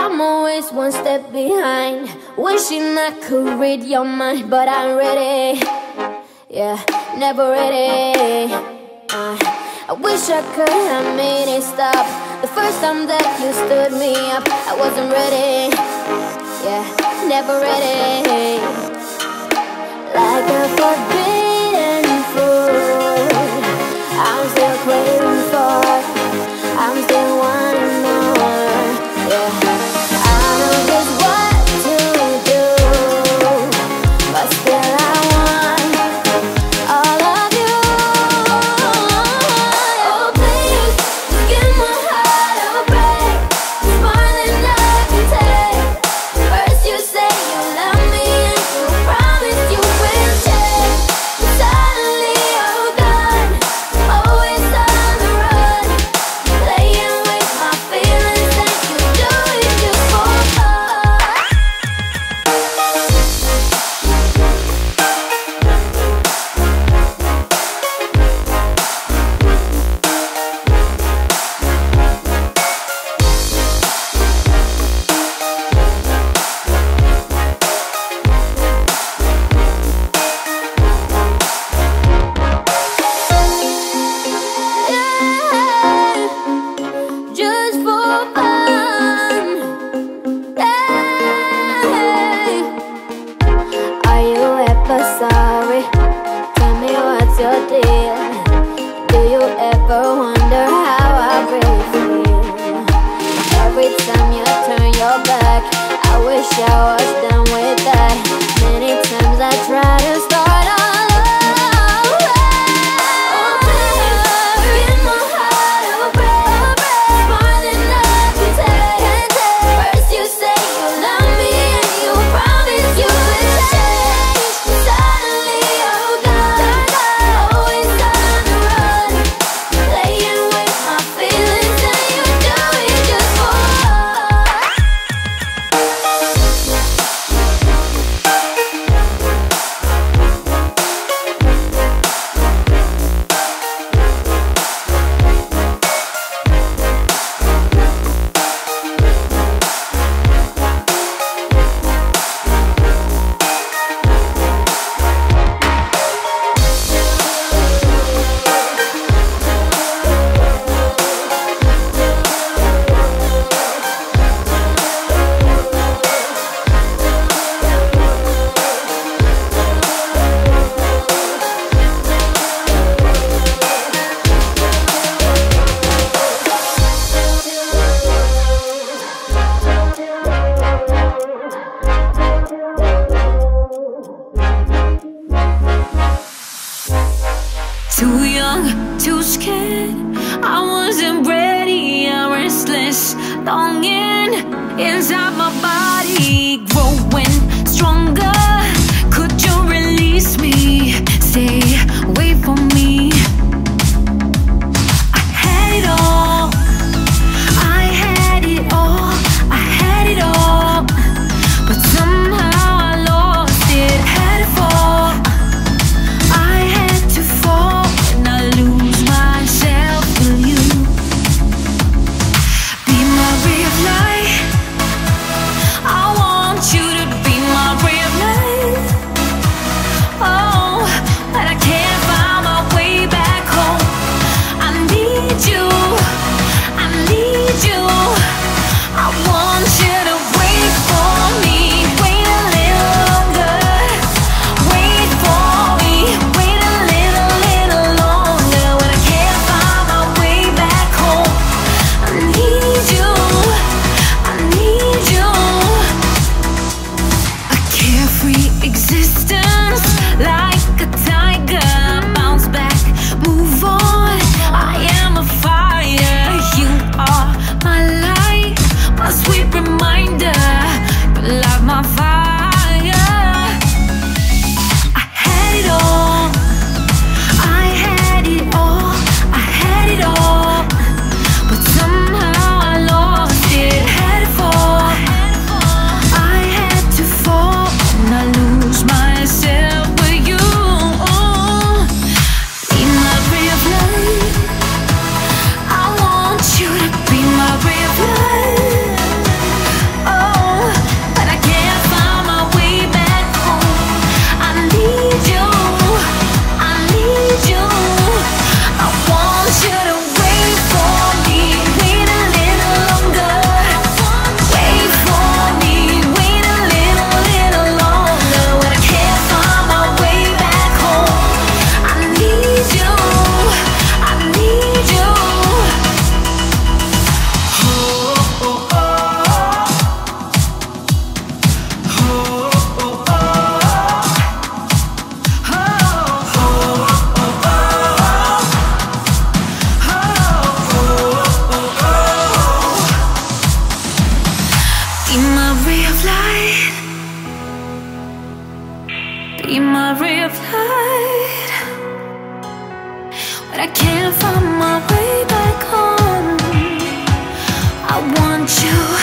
I'm always one step behind, wishing I could read your mind, but I'm ready. Yeah, never ready. I wish I could have made it stop the first time that you stood me up. I wasn't ready. Yeah, never ready. Like a forbidden fruit, I'm still craving for, I'm still wanting more. Yeah, I know just what to do, but still I want all of you. Oh please, just give my heart a break. It's more than I can take. First you say you love me and you promise you will change, but suddenly you're gone, always on the run, playing with my feelings and you do it just for fun. Yeah, just for fun. Yeah. Are you ever sorry? Tell me what's your deal. Do you ever wonder how I really feel? Every time you turn your back, I wish I was done with that. Many times I try to start all over. Oh please, give my heart a break. More than I can take. First you say you love me and you promise you will change, suddenly you're gone, always on the run, playing with my feelings and you do it just for fun. Too young, too scared. I wasn't ready. I'm restless, longing inside my body, growing stronger. Could you release me? Stay away from me. I had it all. I had it all. I had it all. But somehow I lost it. Had it fall. I had to fall and I lose myself. Will you be my ray of light? I want you to be my ray of light. Be my ray of light. Be my ray of light. When I can't find my way back home, I want you.